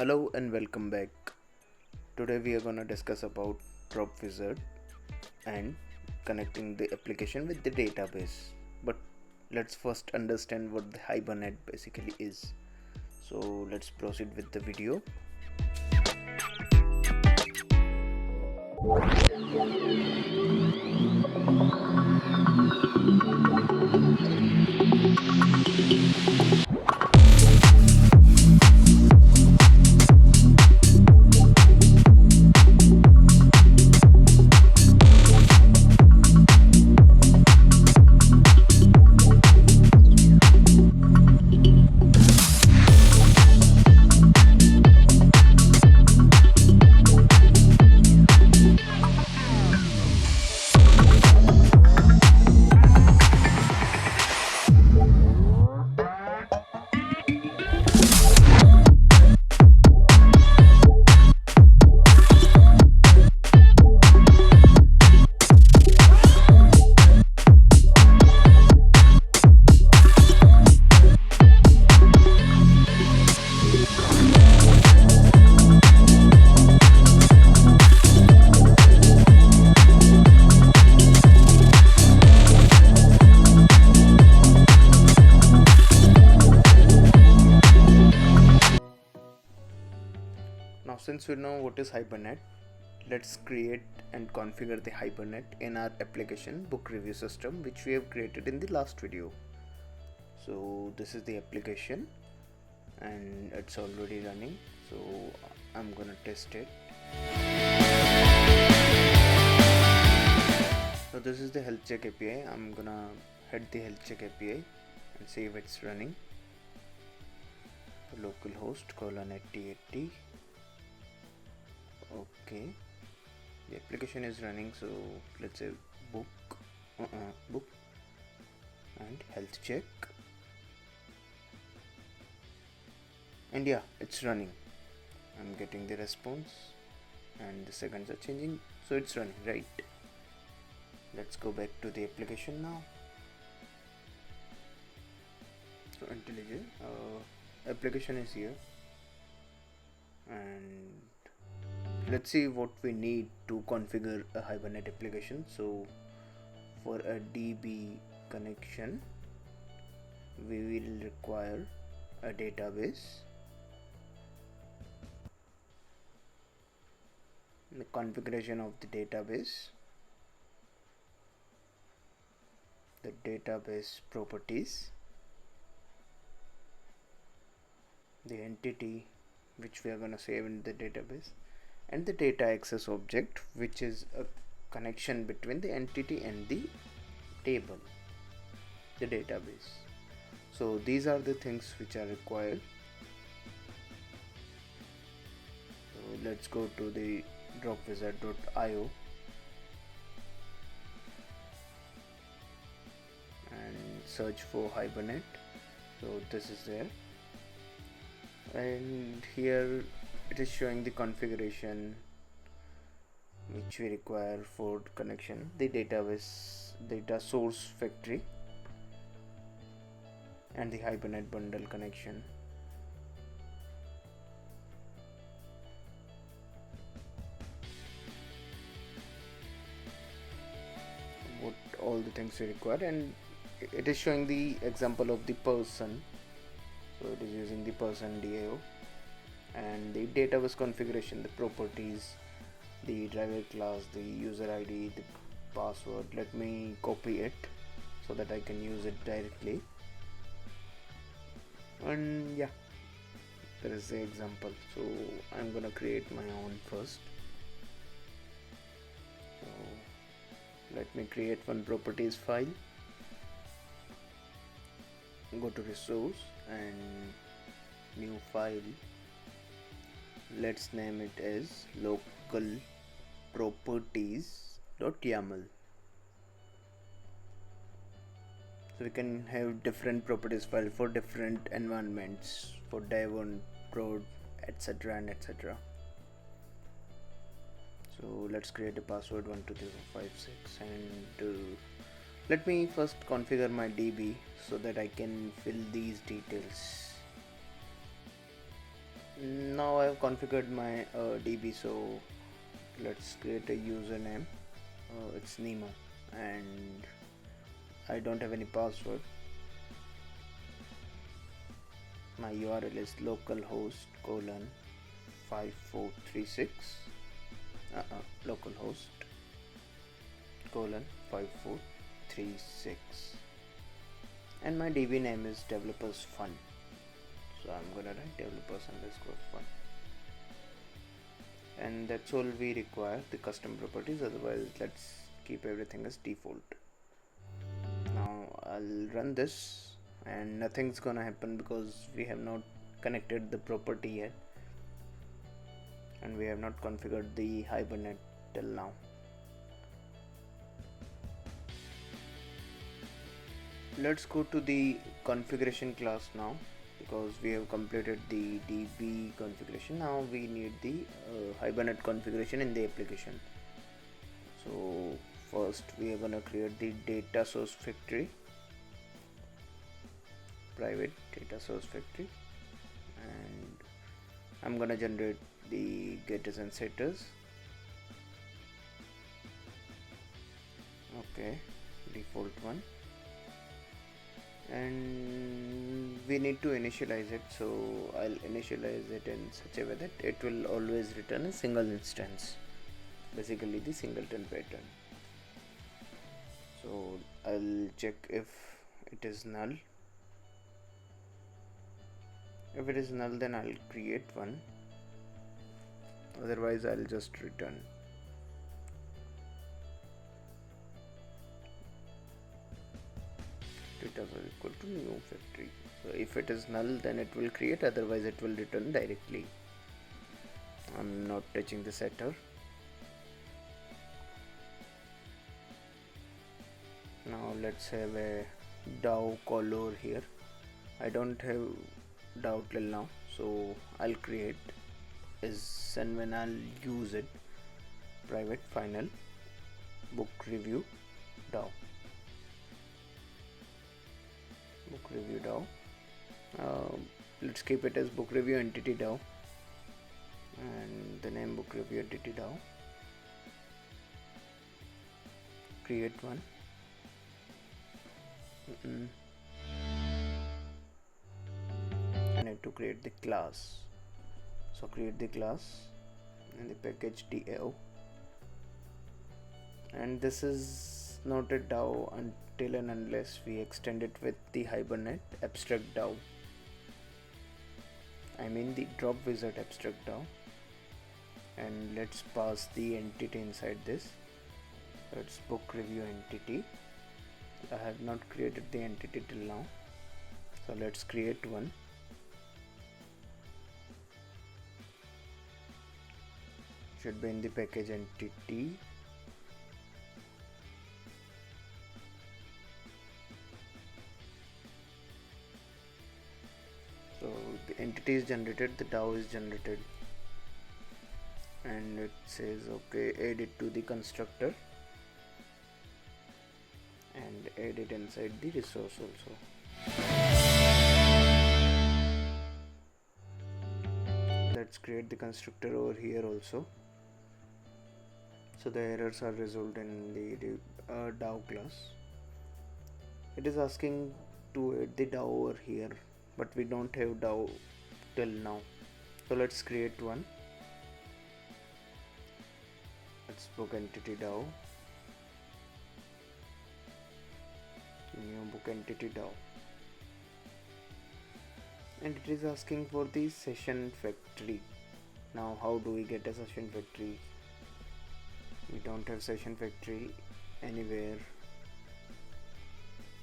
Hello and welcome back. Today we are gonna discuss about Dropwizard and connecting the application with the database. But let's first understand what the Hibernate basically is. So let's proceed with the video. Now since we know what is Hibernate, let's create and configure the Hibernate in our application book review system which we have created in the last video. So this is the application and it's already running, so I'm gonna test it. So this is the health check API. I'm gonna hit the health check API and see if it's running. Localhost :8080. Okay, the application is running, so let's say book and health check, and yeah, it's running. I'm getting the response and the seconds are changing, so it's running, right? Let's go back to the application now. So IntelliJ application is here, and let's see what we need to configure a Hibernate application. So for a DB connection, we will require a database, the configuration of the database, the database properties, the entity which we are going to save in the database, and the data access object, which is a connection between the entity and the table, the database. So these are the things which are required. So let's go to the dropwizard.io and search for Hibernate. So this is there, and here it is showing the configuration which we require for connection, the database, data source factory, and the Hibernate bundle connection. What all the things we require, and it is showing the example of the person, so it is using the person DAO, and the database configuration, the properties, the driver class, the user ID, the password. Let me copy it so that I can use it directly. And yeah, there is the example. So I'm gonna create my own first. So let me create one properties file. Go to resource and new file. Let's name it as local properties.yaml. So we can have different properties file for different environments, for dev on prod, etc. and etc. So let's create a password 123456, and let me first configure my DB so that I can fill these details. Now I've configured my DB, so let's create a username. It's Nemo, and I don't have any password. My URL is localhost colon 5436 localhost colon 5436, and my DB name is developersfun. So I'm gonna write developers_fun, and that's all we require, the custom properties. Otherwise, let's keep everything as default. Now I'll run this, and nothing's gonna happen because we have not connected the property yet, and we have not configured the Hibernate till now. Let's go to the configuration class now, because we have completed the DB configuration. Now we need the Hibernate configuration in the application. So first we are gonna create the data source factory, private data source factory, and I'm gonna generate the getters and setters. Okay, default one, and we need to initialize it, so I'll initialize it in such a way that it will always return a single instance, basically the singleton pattern. So I'll check if it is null. If it is null, then I'll create one, otherwise I'll just return. Data was equal to new factory. So if it is null, then it will create, otherwise it will return directly. I'm not touching the setter. Now let's have a DAO caller here. I don't have DAO till now, so I'll create is, and when I'll use it, private final book review DAO. Book review DAO. Let's keep it as book review entity DAO, and the name book review entity DAO. Create one. I need to create the class, so create the class in the package DAO, and this is not a DAO until and unless we extend it with the Hibernate abstract DAO. I mean the Dropwizard abstract DAO, and let's pass the entity inside this. So it's book review entity. I have not created the entity till now, so let's create one. Should be in the package entity. So the entity is generated, the DAO is generated, and it says okay, add it to the constructor and add it inside the resource also. Let's create the constructor over here also, so the errors are resolved in the DAO class. It is asking to add the DAO over here, but we don't have DAO till now, so let's create one. Let's book entity DAO, new book entity DAO, and it is asking for the session factory. Now how do we get a session factory? We don't have session factory anywhere,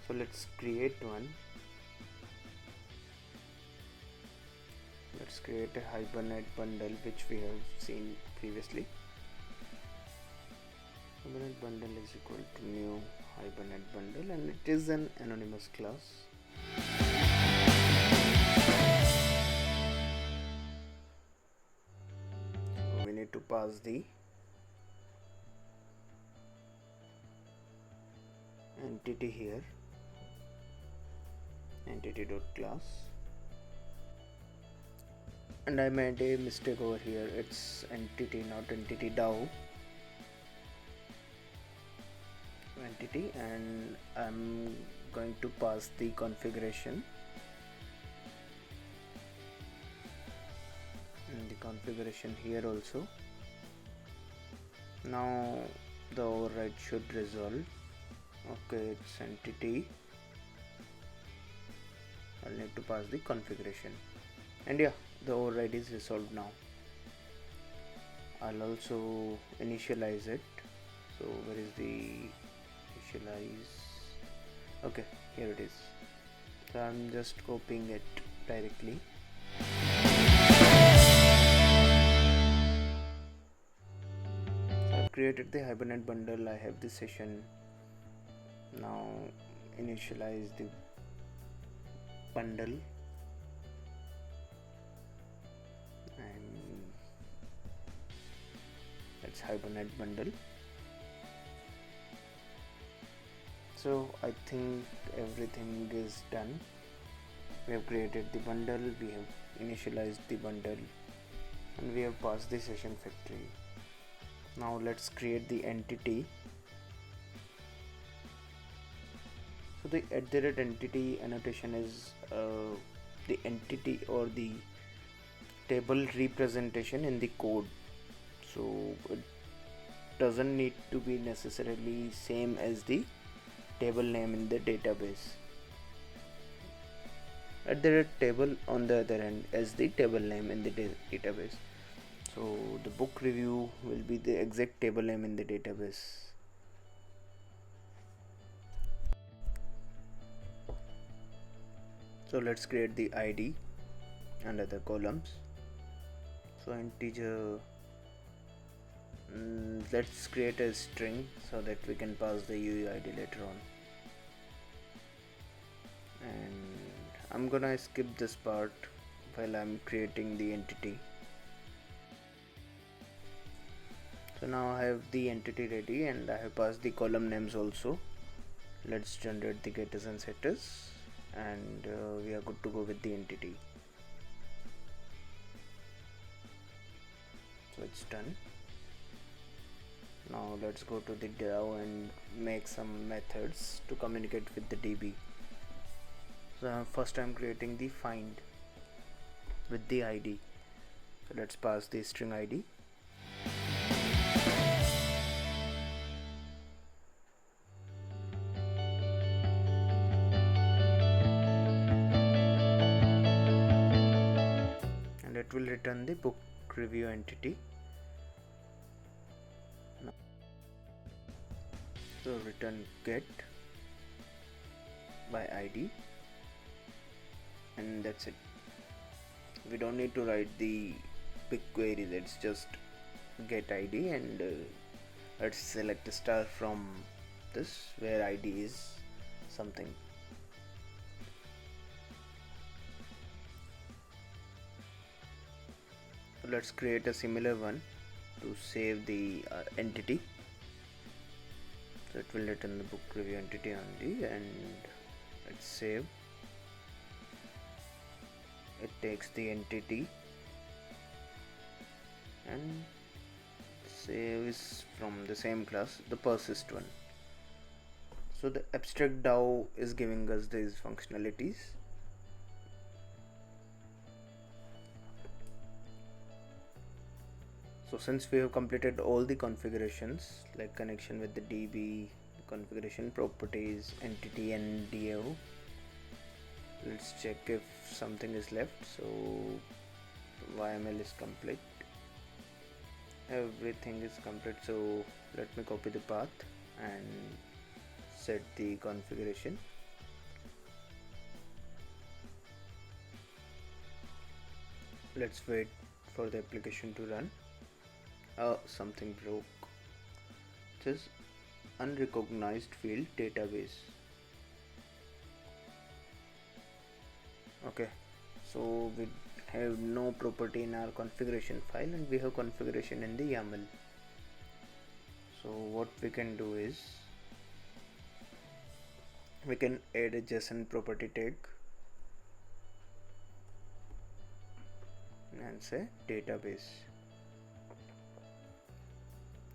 so let's create one. Let's create a Hibernate bundle, which we have seen previously. Hibernate bundle is equal to new Hibernate bundle, and it is an anonymous class. So we need to pass the entity here, entity.class, and I made a mistake over here. It's entity, not entity DAO. Entity, and I'm going to pass the configuration. And the configuration here also. Now the override should resolve. Okay, it's entity. I'll need to pass the configuration, and yeah, the override is resolved now. I'll also initialize it. So where is the initialize? Okay, here it is. So I'm just copying it directly. So I've created the Hibernate bundle. I have the session. Now initialize the bundle, and that's Hibernate bundle. So I think everything is done. We have created the bundle, we have initialized the bundle, and we have passed the session factory. Now let's create the entity. So the @entity annotation is the entity or the table representation in the code. So it doesn't need to be necessarily same as the table name in the database. @table on the other end as the table name in the database. So the book review will be the exact table name in the database. So let's create the ID under the columns. So integer, let's create a string so that we can pass the UUID later on. And I'm gonna skip this part while I'm creating the entity. So now I have the entity ready, and I have passed the column names also. Let's generate the getters and setters, and we are good to go with the entity. So it's done. Now let's go to the DAO and make some methods to communicate with the DB. So first I'm creating the find with the ID. So let's pass the string ID. And it will return the book review entity. So return get by ID, and that's it. We don't need to write the big query, that's just get ID, and let's select a star from this where ID is something. So let's create a similar one to save the entity. So it will return the book review entity only, and let's save. It takes the entity and saves from the same class, the persist one. So the abstract DAO is giving us these functionalities. So since we have completed all the configurations like connection with the DB, configuration properties, entity and DAO, let's check if something is left. So YML is complete, everything is complete. So let me copy the path and set the configuration. Let's wait for the application to run. Something broke. It says unrecognized field database. Okay, so we have no property in our configuration file, and we have configuration in the YAML. So what we can do is we can add a JSON property tag. and say database.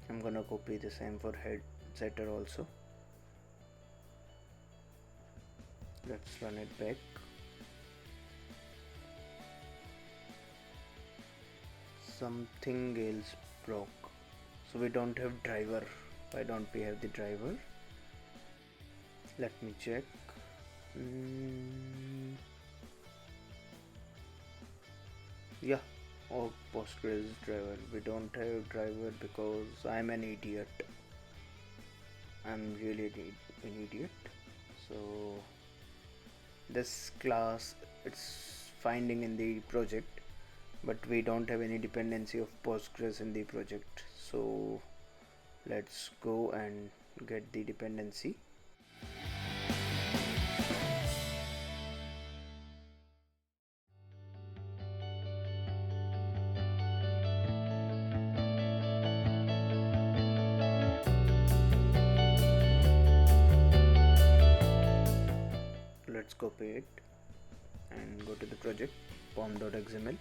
I'm gonna copy the same for head setter also. Let's run it back. Something else broke, so we don't have driver. Why don't we have the driver? Let me check. Yeah, oh, Postgres driver. We don't have driver because I'm an idiot. I'm really an idiot. So this class, it's finding in the project, but we don't have any dependency of Postgres in the project. So let's go and get the dependency. Let's copy it and go to the project pom.xml.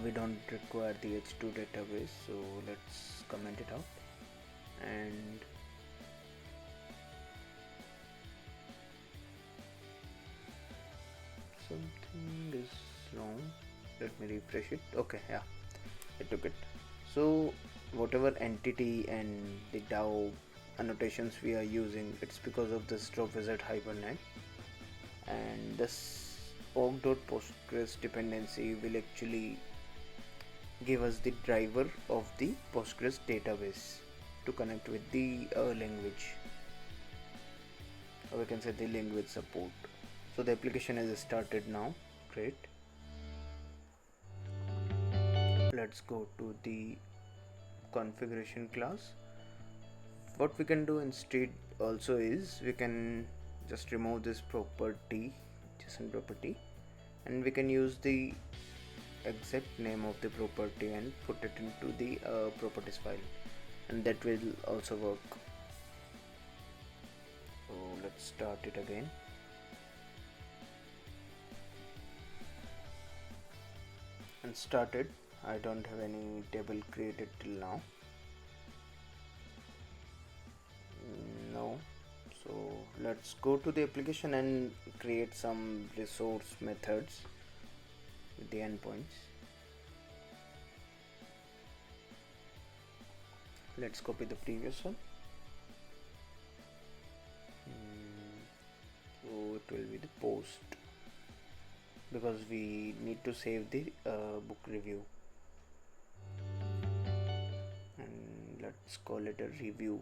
We don't require the h2 database, so let's comment it out. And something is wrong. Let me refresh it. Okay, yeah, it took it. So whatever entity and the DAO annotations we are using, it's because of this Dropwizard Hibernate. And this org.postgres dependency will actually give us the driver of the Postgres database to connect with the language, or we can say the language support. So the application has started now. Great. Let's go to the configuration class. What we can do instead also is we can just remove this property, JSON property, and we can use the exact name of the property and put it into the properties file, and that will also work. So let's start it again. And started. I don't have any table created till now. No. So let's go to the application and create some resource methods with the endpoints. Let's copy the previous one. So it will be the post, because we need to save the book review, and let's call it a review.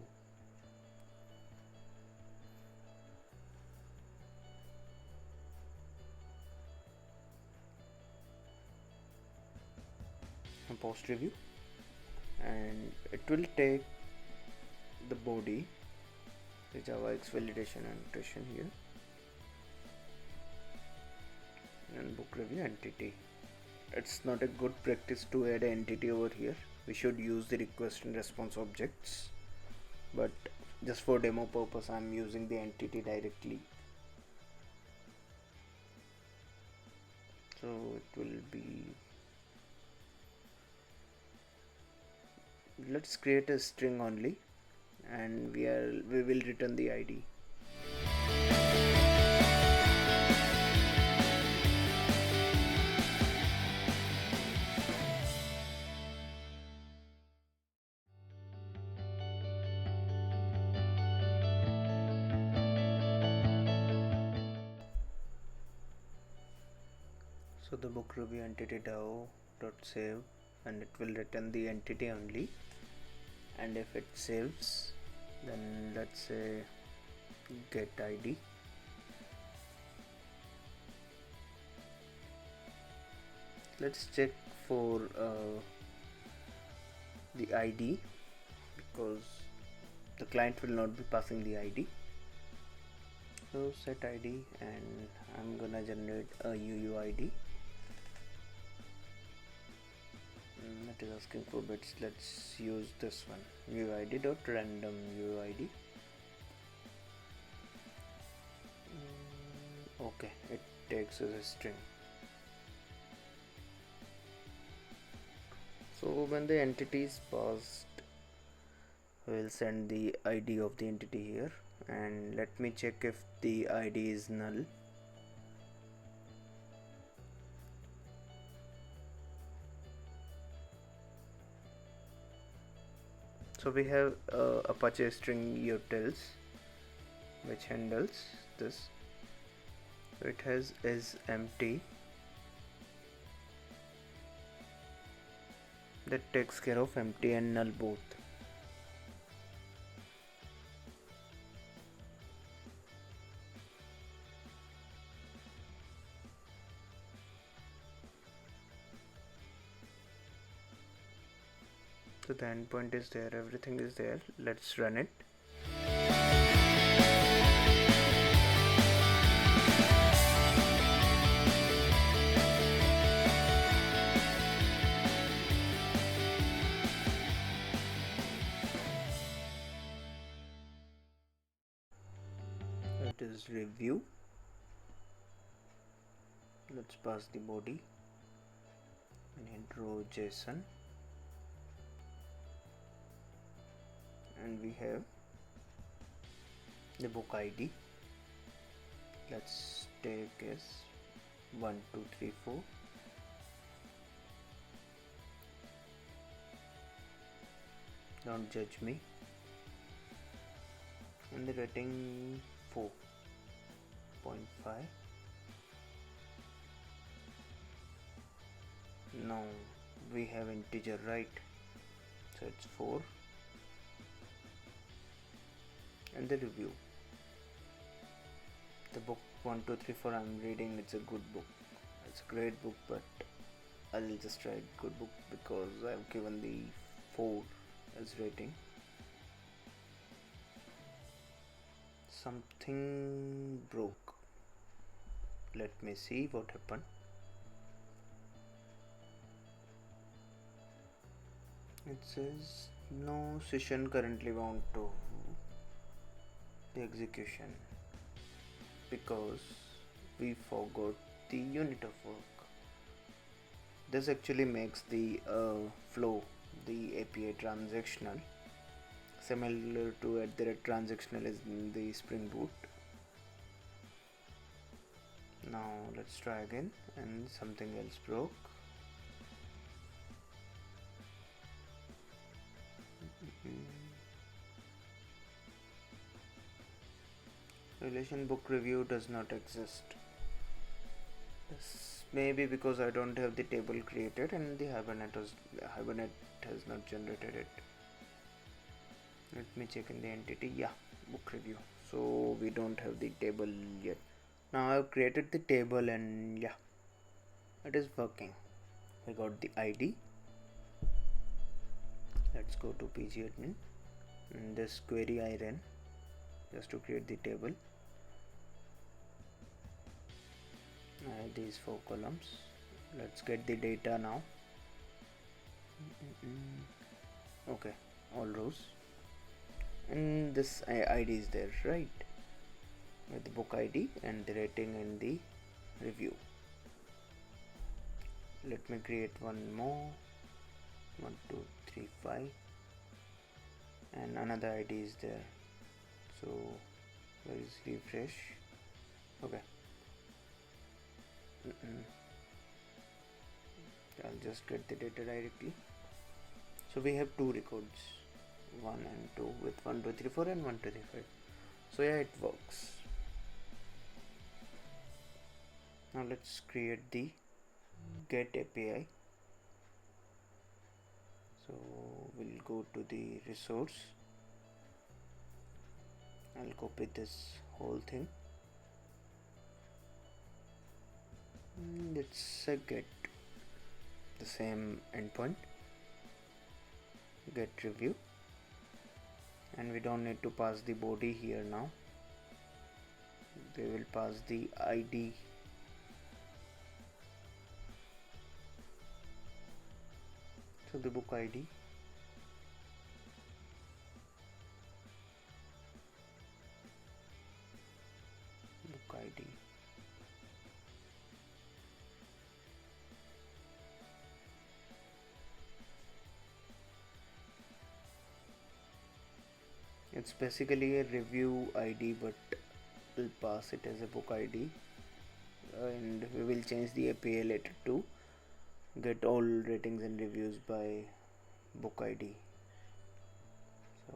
Post review, and it will take the body, the JavaX validation annotation here, and book review entity. It's not a good practice to add an entity over here. We should use the request and response objects, but just for demo purpose I'm using the entity directly. So it will be, let's create a string only, and we will return the ID. So the book review entity DAO.save, and it will return the entity only. And if it saves, then let's say get ID. Let's check for the ID, because the client will not be passing the ID. So set ID, and I'm gonna generate a UUID. It is asking for bits. Let's use this one, UUID.random UUID. Okay, it takes as a string. So when the entity is passed, we'll send the ID of the entity here, and let me check if the ID is null. So we have Apache string utils which handles this. So it has is empty, that takes care of empty and null both. So the endpoint is there, everything is there. Let's run it. It is review. Let's pass the body and intro JSON, and we have the book ID. Let's take as 1 2 3 4. Don't judge me. And the rating 4.5. No, we have integer, right? So it's 4. And the review. The book 1 2 3 4 I'm reading, it's a good book. It's a great book, but I'll just write good book because I've given the 4 as rating. Something broke. Let me see what happened. It says no session currently bound to the execution because we forgot the unit of work. This actually makes the flow, the API transactional, similar to @transactional is in the Spring Boot. Now let's try again, and something else broke. Relation book review does not exist. This may be because I don't have the table created and the Hibernate has not generated it. Let me check in the entity. Yeah, book review. So we don't have the table yet. Now I've created the table and yeah, it is working. I got the ID. Let's go to pgadmin, and this query I ran just to create the table. I have these 4 columns. Let's get the data now. Okay, all rows, and this ID is there, right? With the book ID and the rating and the review. Let me create one more. 1 2 3 5, and another ID is there. So where is refresh? Okay. I'll just get the data directly. So we have 2 records, 1 and 2, with 1 2 3 4 and 1 2 3 5. So yeah, it works. Now let's create the get API. So we'll go to the resource. I'll copy this whole thing. Let's get the same endpoint, get review, and we don't need to pass the body here now. They will pass the ID. So the book ID, book ID, It's basically a review ID, but we'll pass it as a book ID, and we will change the API later to get all ratings and reviews by book ID. So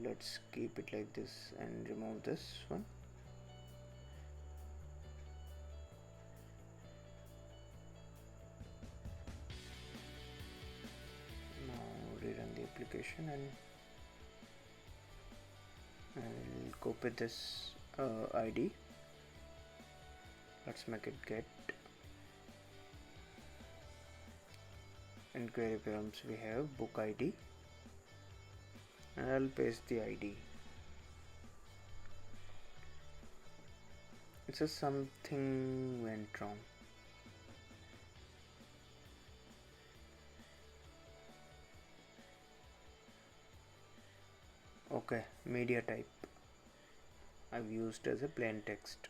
let's keep it like this and remove this one. Now rerun the application and I'll copy this ID. Let's make it get. In query params we have book ID, and I'll paste the ID. It says something went wrong. Okay, media type I've used as a plain text.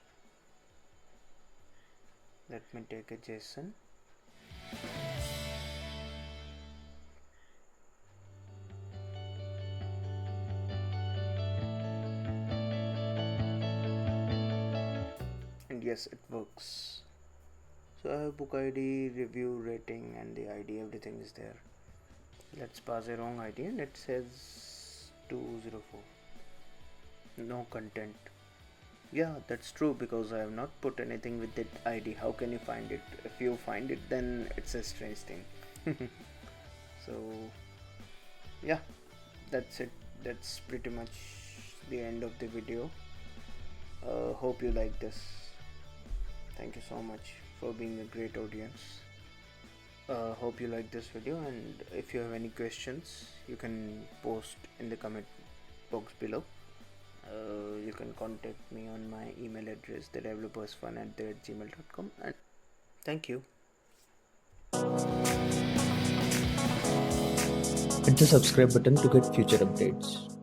Let me take a JSON. And yes, it works. So I have book ID, review, rating, and the ID, everything is there. Let's pass a wrong ID and it says 204. No content. Yeah, that's true, because I have not put anything with that ID. How can you find it? If you find it, then it's a strange thing. So yeah, that's it. That's pretty much the end of the video. Hope you like this. Thank you so much for being a great audience. Hope you like this video, and if you have any questions you can post in the comment box below. You can contact me on my email address, developersfun@gmail.com, and thank you. Hit the subscribe button to get future updates.